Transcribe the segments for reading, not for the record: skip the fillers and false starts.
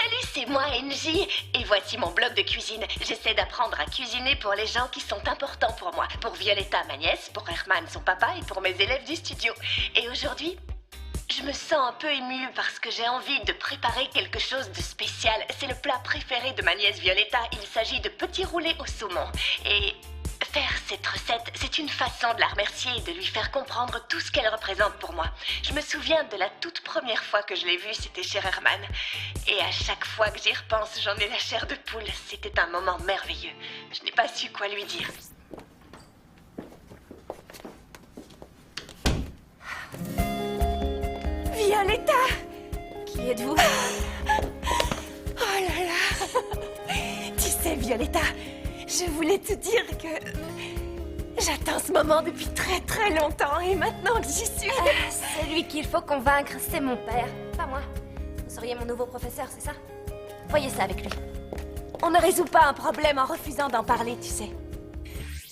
Salut, c'est moi, NJ, et voici mon blog de cuisine. J'essaie d'apprendre à cuisiner pour les gens qui sont importants pour moi. Pour Violetta, ma nièce, pour Herman, son papa, et pour mes élèves du studio. Et aujourd'hui, je me sens un peu émue parce que j'ai envie de préparer quelque chose de spécial. C'est le plat préféré de ma nièce Violetta. Il s'agit de petits roulés au saumon. Et faire cette recette, c'est une façon de la remercier et de lui faire comprendre tout ce qu'elle représente pour moi. Je me souviens de la toute première fois que je l'ai vue, c'était chez Herman. Et à chaque fois que j'y repense, j'en ai la chair de poule. C'était un moment merveilleux. Je n'ai pas su quoi lui dire. Violetta! Qui êtes-vous? Oh là là! Tu sais, Violetta, je voulais te dire que j'attends ce moment depuis très très longtemps et maintenant que j'y suis... Celui qu'il faut convaincre, c'est mon père, pas moi. Vous seriez mon nouveau professeur, c'est ça? Voyez ça avec lui. On ne résout pas un problème en refusant d'en parler, tu sais.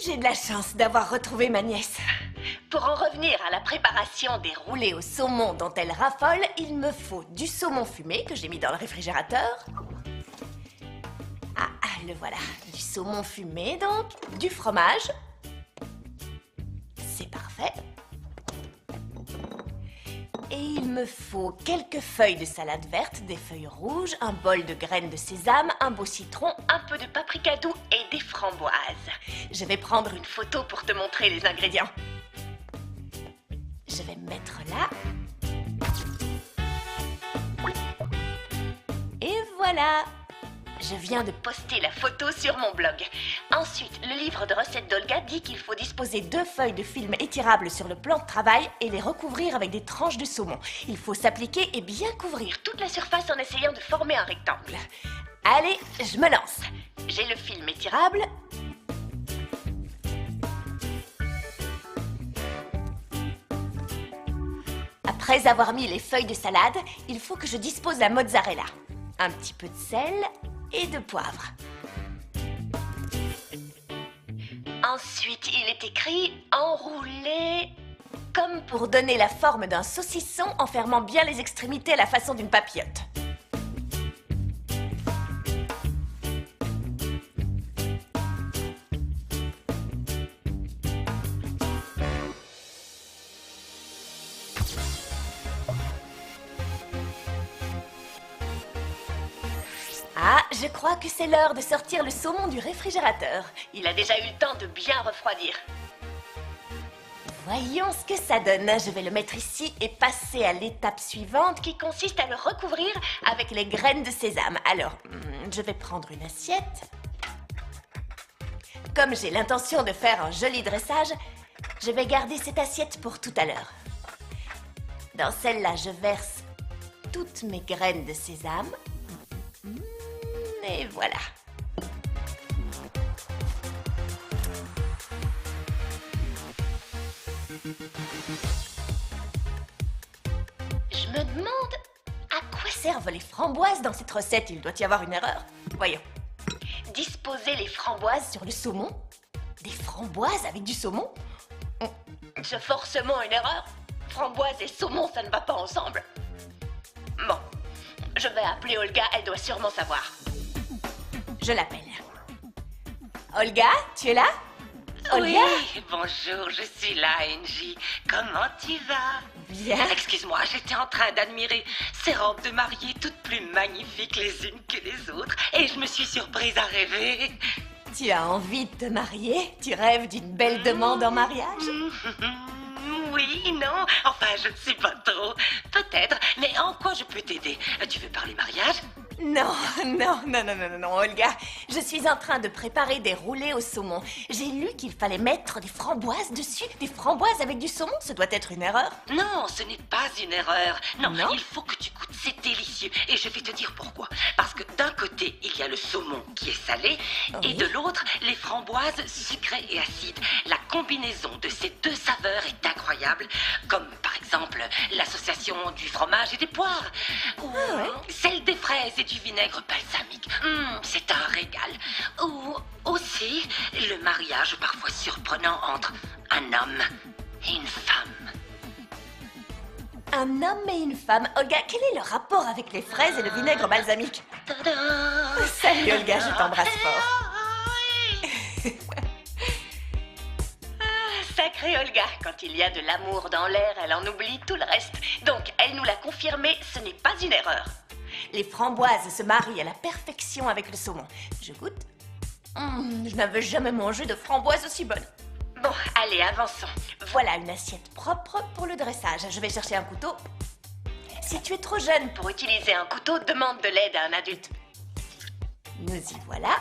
J'ai de la chance d'avoir retrouvé ma nièce. Pour en revenir à la préparation des roulés au saumon dont elle raffole, il me faut du saumon fumé que j'ai mis dans le réfrigérateur. Ah, le voilà. Du saumon fumé, donc. Du fromage. C'est parfait. Et il me faut quelques feuilles de salade verte, des feuilles rouges, un bol de graines de sésame, un beau citron, un peu de paprika doux et des framboises. Je vais prendre une photo pour te montrer les ingrédients. Je vais me mettre là. Et voilà. Je viens de poster la photo sur mon blog. Ensuite, le livre de recettes d'Olga dit qu'il faut disposer 2 feuilles de film étirables sur le plan de travail et les recouvrir avec des tranches de saumon. Il faut s'appliquer et bien couvrir toute la surface en essayant de former un rectangle. Allez, je me lance. J'ai le film étirable. Après avoir mis les feuilles de salade, il faut que je dispose la mozzarella. Un petit peu de sel et de poivre. Ensuite, il est écrit « enrouler » comme pour donner la forme d'un saucisson en fermant bien les extrémités à la façon d'une papillote. Ah, je crois que c'est l'heure de sortir le saumon du réfrigérateur. Il a déjà eu le temps de bien refroidir. Voyons ce que ça donne. Je vais le mettre ici et passer à l'étape suivante qui consiste à le recouvrir avec les graines de sésame. Alors, je vais prendre une assiette. Comme j'ai l'intention de faire un joli dressage, je vais garder cette assiette pour tout à l'heure. Dans celle-là, je verse toutes mes graines de sésame. Et voilà. Je me demande à quoi servent les framboises dans cette recette. Il doit y avoir une erreur. Voyons. Disposer les framboises sur le saumon? Des framboises avec du saumon? C'est forcément une erreur. Framboise et saumon, ça ne va pas ensemble. Bon, je vais appeler Olga, elle doit sûrement savoir. Je l'appelle. Olga, tu es là? Olga? Oui, bonjour, je suis là, NJ. Comment tu vas? Bien. Excuse-moi, j'étais en train d'admirer ces robes de mariée toutes plus magnifiques les unes que les autres et je me suis surprise à rêver. Tu as envie de te marier? Tu rêves d'une belle demande en mariage? Oui, non, enfin, je ne sais pas trop. Peut-être, mais en quoi je peux t'aider? Tu veux parler mariage? Non, Olga. Je suis en train de préparer des roulés au saumon. J'ai lu qu'il fallait mettre des framboises dessus. Des framboises avec du saumon, ce doit être une erreur. Non, ce n'est pas une erreur. Non, Non? il faut que tu goûtes, c'est délicieux. Et je vais te dire pourquoi. Parce que d'un côté, il y a le saumon qui est salé, Oui. et de l'autre, les framboises sucrées et acides. La combinaison de ces deux saveurs est incroyable, comme par exemple l'association du fromage et des poires, ou celle des fraises et du vinaigre balsamique. C'est un régal. Ou aussi le mariage parfois surprenant entre un homme et une femme. Un homme et une femme. Olga, quel est le rapport avec les fraises et le vinaigre balsamique? Salut Olga, je t'embrasse fort. Sacrée Olga, quand il y a de l'amour dans l'air, elle en oublie tout le reste. Donc, elle nous l'a confirmé, ce n'est pas une erreur. Les framboises se marient à la perfection avec le saumon. Je goûte. Je n'avais jamais mangé de framboises aussi bonnes. Bon, allez, avançons. Voilà une assiette propre pour le dressage. Je vais chercher un couteau. Si tu es trop jeune Pour utiliser un couteau, demande de l'aide à un adulte. Nous y voilà.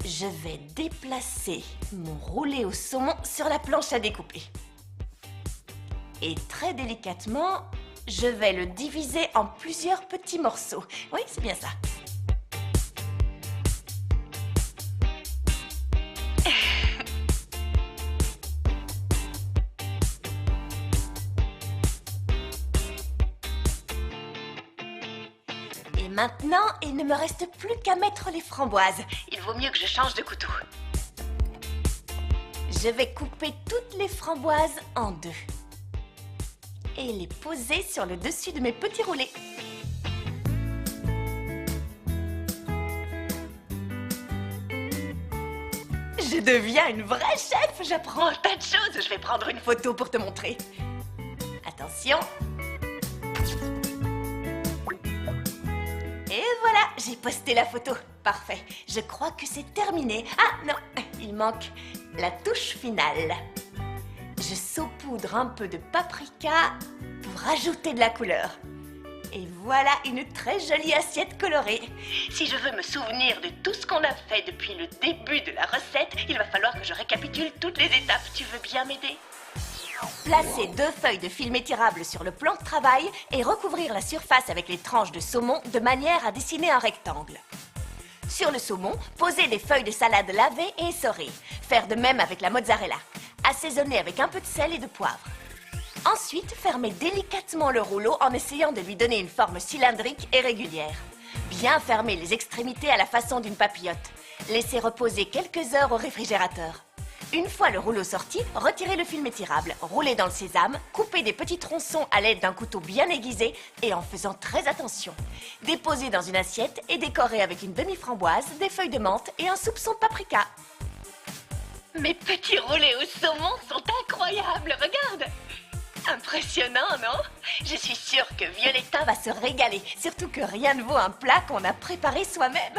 Je vais déplacer mon roulé au saumon sur la planche à découper. Et très délicatement, je vais le diviser en plusieurs petits morceaux. Oui, c'est bien ça. Et maintenant, il ne me reste plus qu'à mettre les framboises. Il vaut mieux que je change de couteau. Je vais couper toutes les framboises en deux et les poser sur le dessus de mes petits roulés. Je deviens une vraie chef, j'apprends un tas de choses. Je vais prendre une photo pour te montrer. Attention. Et voilà, j'ai posté la photo. Parfait. Je crois que c'est terminé. Ah non, il manque la touche finale. Je saupoudre un peu de paprika pour rajouter de la couleur. Et voilà une très jolie assiette colorée. Si je veux me souvenir de tout ce qu'on a fait depuis le début de la recette, il va falloir que je récapitule toutes les étapes. Tu veux bien m'aider? Placer 2 feuilles de film étirable sur le plan de travail et recouvrir la surface avec les tranches de saumon de manière à dessiner un rectangle. Sur le saumon, poser des feuilles de salade lavées et essorées. Faire de même avec la mozzarella. Assaisonner avec un peu de sel et de poivre. Ensuite, fermer délicatement le rouleau en essayant de lui donner une forme cylindrique et régulière. Bien fermer les extrémités à la façon d'une papillote. Laisser reposer quelques heures au réfrigérateur. Une fois le rouleau sorti, retirez le film étirable, roulez dans le sésame, coupez des petits tronçons à l'aide d'un couteau bien aiguisé et en faisant très attention. Déposez dans une assiette et décorez avec une demi-framboise, des feuilles de menthe et un soupçon de paprika. Mes petits roulés au saumon sont incroyables, regarde! Impressionnant, non? Je suis sûre que Violetta Va se régaler, surtout que rien ne vaut un plat qu'on a préparé soi-même.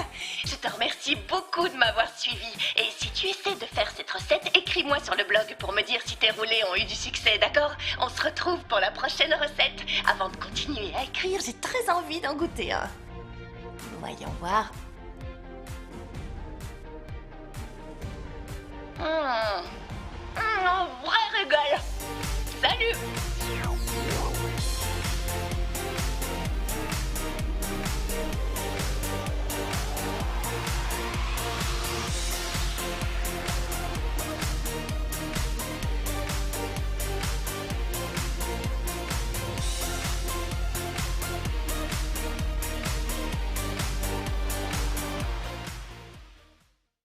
Je te remercie beaucoup de m'avoir suivi. Et si tu essaies de faire cette recette, écris-moi sur le blog pour me dire si tes roulés ont eu du succès, d'accord? On se retrouve pour la prochaine recette. Avant de continuer à écrire, J'ai très envie d'en goûter un. Voyons voir. Un vrai régal. Salut!